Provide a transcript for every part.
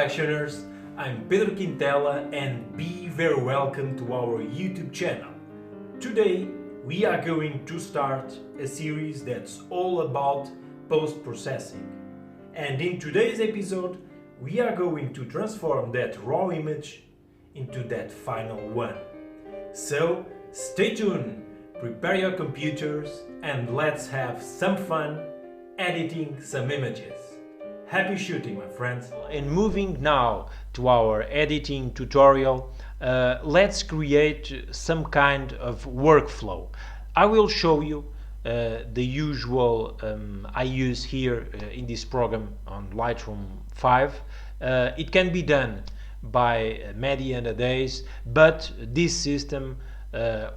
collectioners, I'm Pedro Quintela and be very welcome to our YouTube channel. Today we are going to start a series that's all about post-processing. And in today's episode we are going to transform that raw image into that final one. So stay tuned, prepare your computers and let's have some fun editing some images. Happy shooting, my friends! And moving now to our editing tutorial, let's create some kind of workflow. I will show you the usual I use here in this program on Lightroom 5. It can be done by many other days, but this system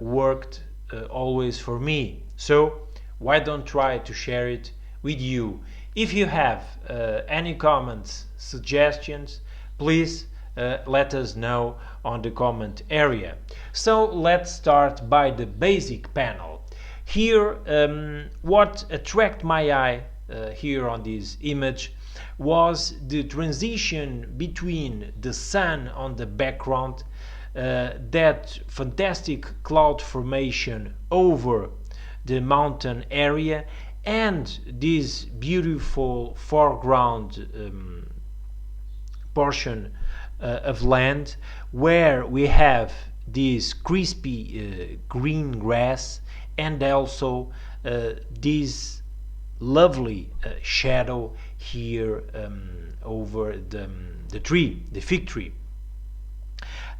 worked always for me. So why don't try to share it with you? If you have any comments, suggestions, please let us know on the comment area. So let's start by the basic panel. Here, what attracted my eye here on this image was the transition between the sun on the background, that fantastic cloud formation over the mountain area, and this beautiful foreground portion of land where we have this crispy green grass and also this lovely shadow here over the tree, the fig tree.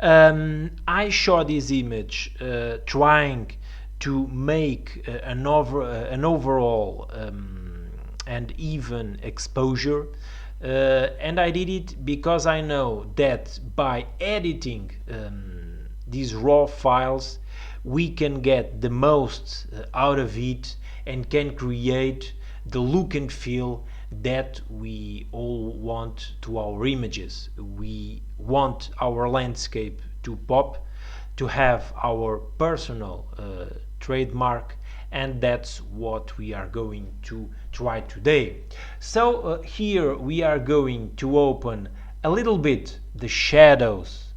I shot this image trying to make an overall and even exposure, and I did it because I know that by editing these raw files we can get the most out of it and can create the look and feel that we all want to our images. We want our landscape to pop, to have our personal trademark, and that's what we are going to try today. So here we are going to open a little bit the shadows.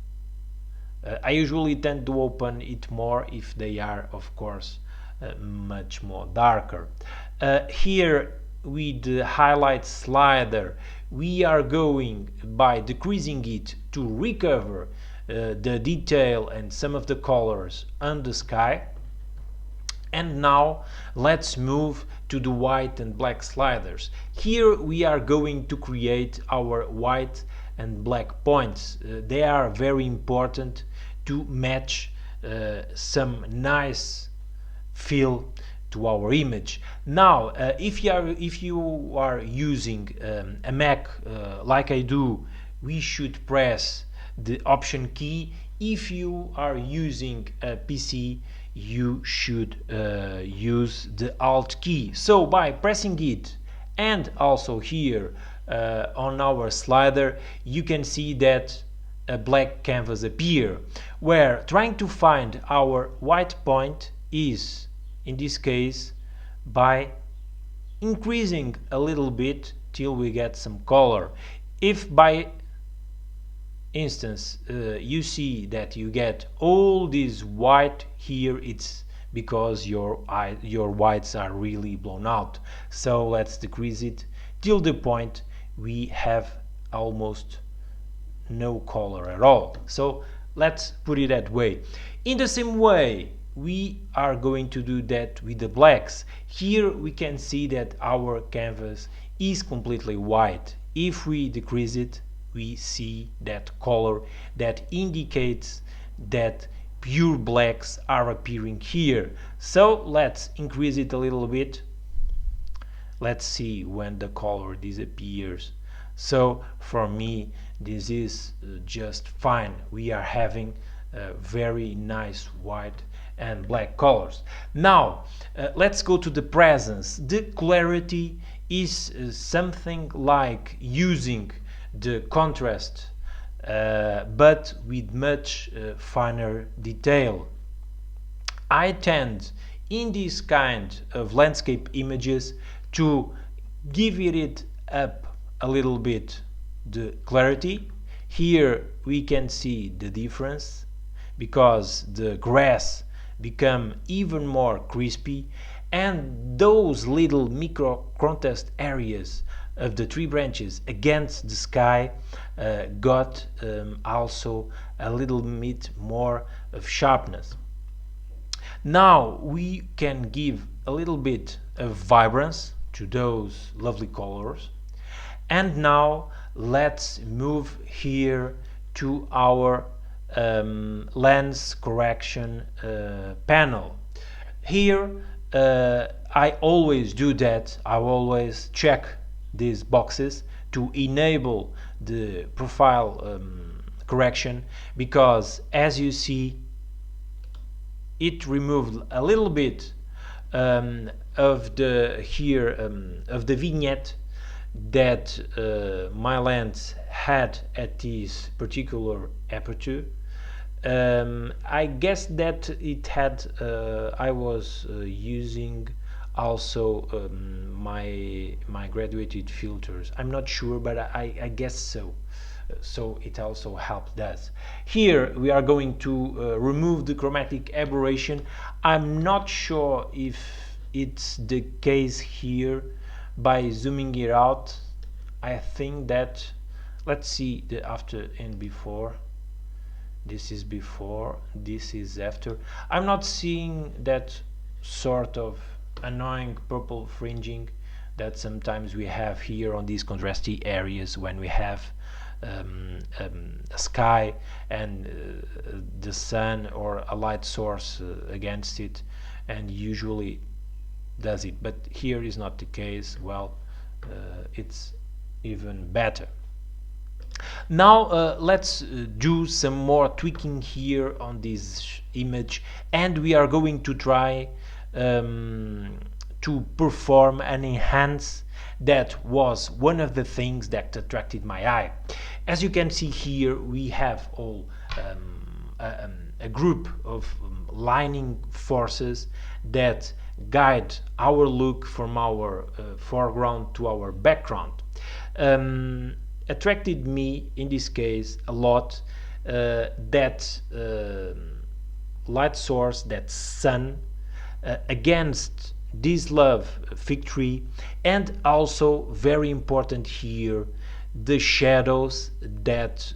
I usually tend to open it more if they are, of course, much more darker. Here with the highlight slider we are going by decreasing it to recover the detail and some of the colors on the sky. And now let's move to the white and black sliders. Here we are going to create our white and black points. They are very important to match some nice feel to our image. Now if you are using a Mac like I do, we should press the Option key. If you are using a PC, you should use the Alt key. So by pressing it and also here on our slider, you can see that a black canvas appear, where trying to find our white point is, in this case, by increasing a little bit till we get some color. If by instance you see that you get all this white here, it's because your whites are really blown out. So let's decrease it till the point we have almost no color at all. So let's put it that way. In the same way we are going to do that with the blacks. Here we can see that our canvas is completely white. If we decrease it, we see that color that indicates that pure blacks are appearing here. So let's increase it a little bit. Let's see when the color disappears. So for me this is just fine. We are having very nice white and black colors. Now let's go to the presence. The clarity is something like using the contrast but with much finer detail. I tend in this kind of landscape images to give it up a little bit the clarity Here we can see the difference because the grass become even more crispy, and those little micro contrast areas of the tree branches against the sky got also a little bit more of sharpness. Now we can give a little bit of vibrance to those lovely colors. And now let's move here to our lens correction panel. Here I always do that. I always check these boxes to enable the profile correction, because as you see, it removed a little bit of the here of the vignette that my lens had at this particular aperture. I guess that it had I was using also my graduated filters. I'm not sure, but I guess so. So it also helped us. Here we are going to remove the chromatic aberration. I'm not sure if it's the case here. By zooming it out, I think that, let's see the after and before. This is before, this is after. I'm not seeing that sort of annoying purple fringing that sometimes we have here on these contrasty areas when we have a sky and the sun or a light source against it, and usually does it, but here is not the case. Well, it's even better. Now let's do some more tweaking here on this image, and we are going to try to perform an enhance that was one of the things that attracted my eye. As you can see here, we have all a group of lining forces that guide our look from our foreground to our background. Attracted me in this case a lot that light source, that sun, against this love fig tree, and also very important here, the shadows that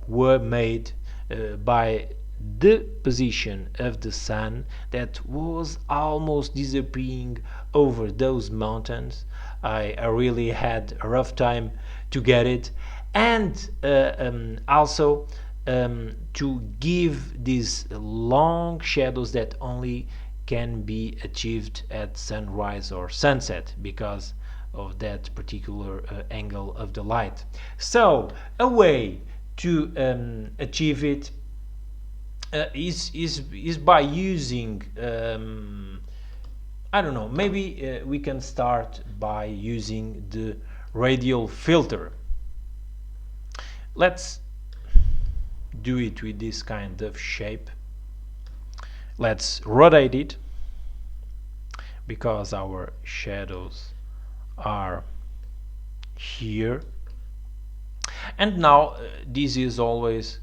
were made by the position of the sun that was almost disappearing over those mountains. I really had a rough time to get it, and also to give these long shadows that only can be achieved at sunrise or sunset because of that particular angle of the light. So a way to achieve it is by using I don't know, maybe we can start by using the radial filter. Let's do it with this kind of shape. Let's rotate it because our shadows are here, and now this is always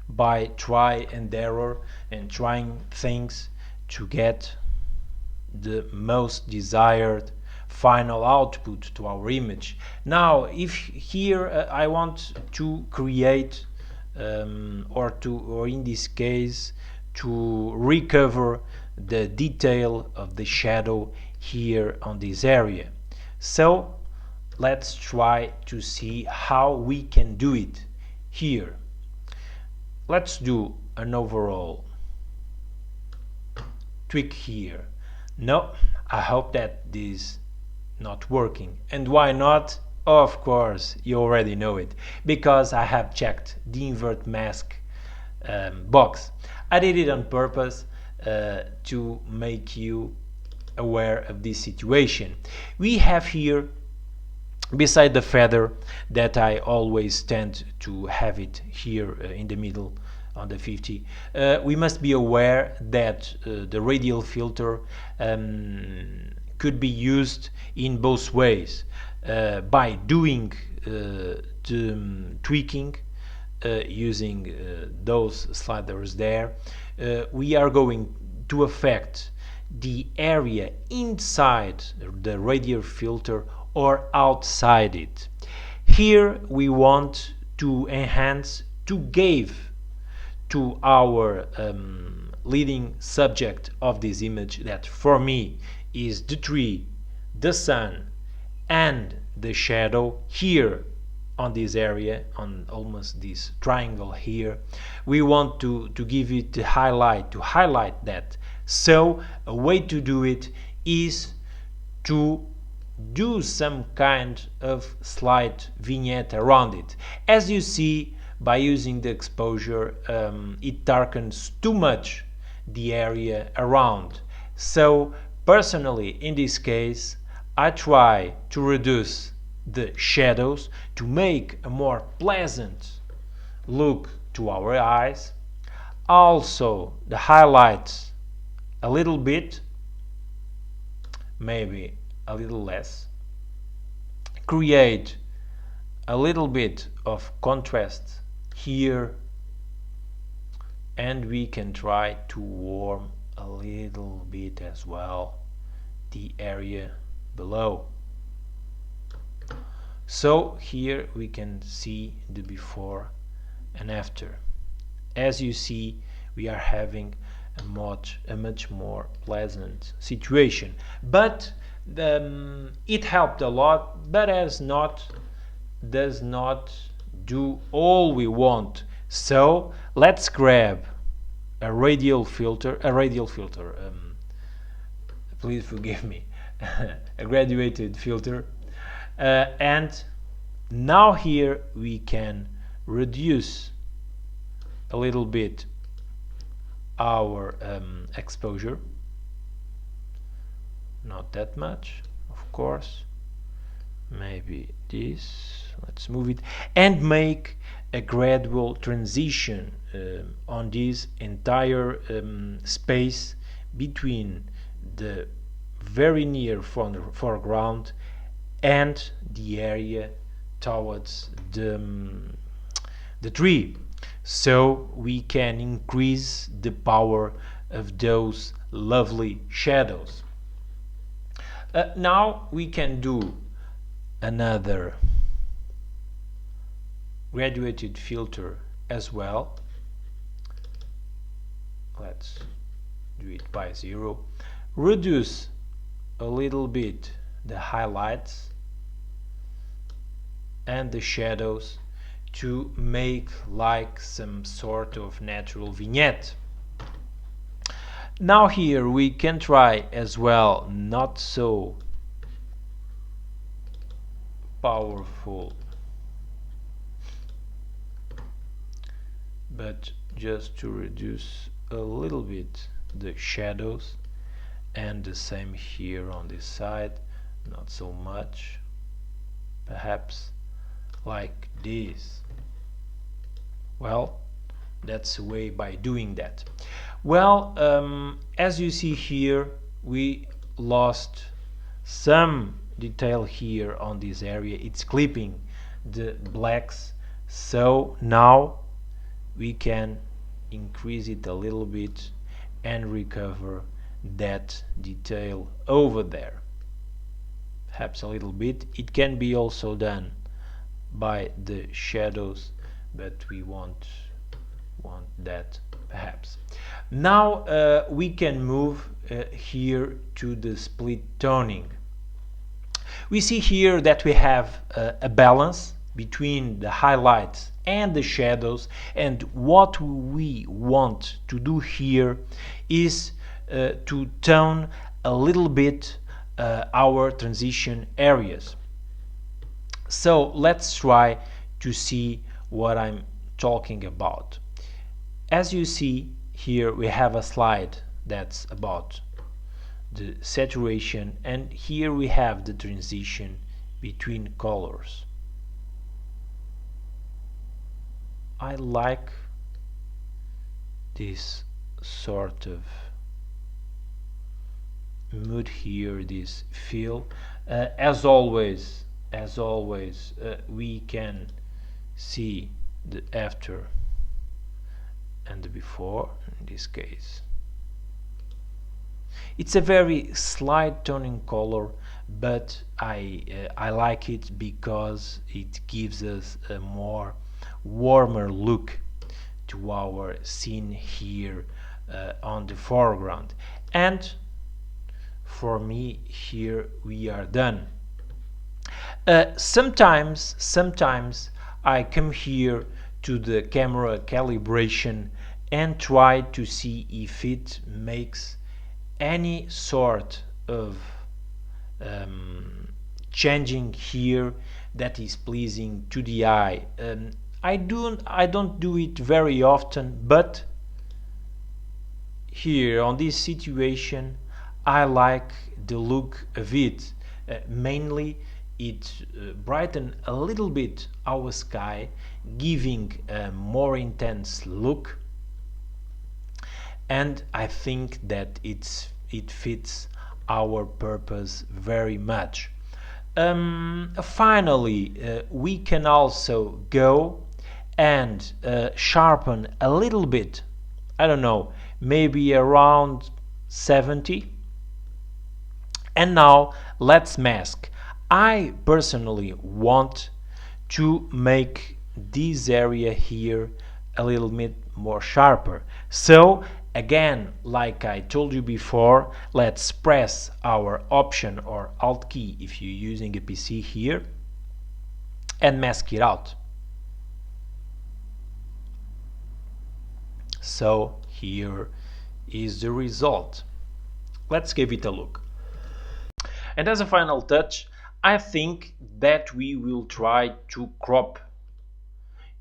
by try and error and trying things to get the most desired final output to our image. Now if here I want to create or in this case to recover the detail of the shadow here on this area, so let's try to see how we can do it here. Let's do an overall tweak here. No, I hope that this not working. And why not? Of course, you already know it, because I have checked the invert mask box. I did it on purpose to make you aware of this situation. We have here, beside the feather that I always tend to have it here in the middle on the 50, we must be aware that the radial filter could be used in both ways, by doing the tweaking using those sliders there, we are going to affect the area inside the radial filter or outside it. Here we want to enhance, to give to our leading subject of this image, that for me is the tree, the sun, and the shadow here on this area, on almost this triangle here. We want to give it the highlight, to highlight that. So a way to do it is to do some kind of slight vignette around it. As you see, by using the exposure, it darkens too much the area around. So personally, in this case, I try to reduce the shadows to make a more pleasant look to our eyes. Also the highlights a little bit, maybe a little less, create a little bit of contrast here, and we can try to warm a little bit as well the area below. So here we can see the before and after. As you see, we are having a much more pleasant situation, but it helped a lot, but does not do all we want. So let's grab a radial filter, please forgive me, a graduated filter, and now here we can reduce a little bit our exposure, not that much, of course, maybe this, let's move it, and make a gradual transition on this entire space between the very near foreground and the area towards the tree, so we can increase the power of those lovely shadows. Now we can do another graduated filter as well. Let's do it by 0. Reduce a little bit the highlights and the shadows to make like some sort of natural vignette. Now here we can try as well, not so powerful, but just to reduce a little bit the shadows, and the same here on this side, not so much, perhaps like this. Well, that's a way by doing that. Well, as you see here, we lost some detail here on this area. It's clipping the blacks, so now we can increase it a little bit and recover that detail over there, perhaps a little bit. It can be also done by the shadows, but we won't want that perhaps. Now we can move here to the split toning. We see here that we have a balance between the highlights and the shadows, and what we want to do here is to tone a little bit our transition areas. So let's try to see what I'm talking about. As you see here, we have a slide that's about the saturation, and here we have the transition between colors. I like this sort of mood here, this feel. As always, we can see the after and the before in this case. It's a very slight toning color, but I like it because it gives us a more warmer look to our scene here on the foreground. And for me, here we are done. Sometimes I come here to the camera calibration and try to see if it makes any sort of changing here that is pleasing to the eye. I don't do it very often, but here on this situation I like the look of it. Mainly it brighten a little bit our sky, giving a more intense look, and I think that it fits our purpose very much. Finally, we can also go and sharpen a little bit. I don't know, maybe around 70. And now let's mask. I personally want to make this area here a little bit more sharper. So again, like I told you before, let's press our Option or Alt key if you're using a PC here and mask it out. So here is the result. Let's give it a look. And as a final touch, I think that we will try to crop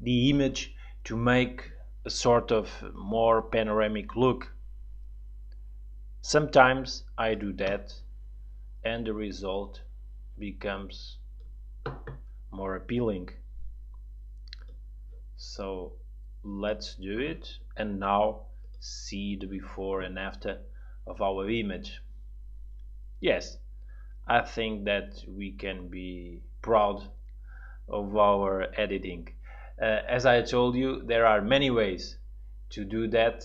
the image to make a sort of more panoramic look. Sometimes I do that and the result becomes more appealing. So let's do it and now see the before and after of our image. Yes, I think that we can be proud of our editing. As I told you, there are many ways to do that,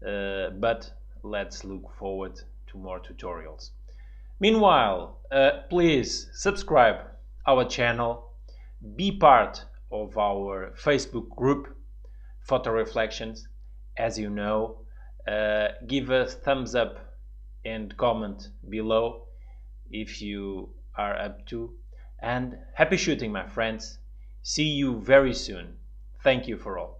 but let's look forward to more tutorials. Meanwhile, please subscribe our channel, be part of our Facebook group, Photo Reflections. As you know, give a thumbs up and comment below if you are up to, and happy shooting, my friends. See you very soon. Thank you for all.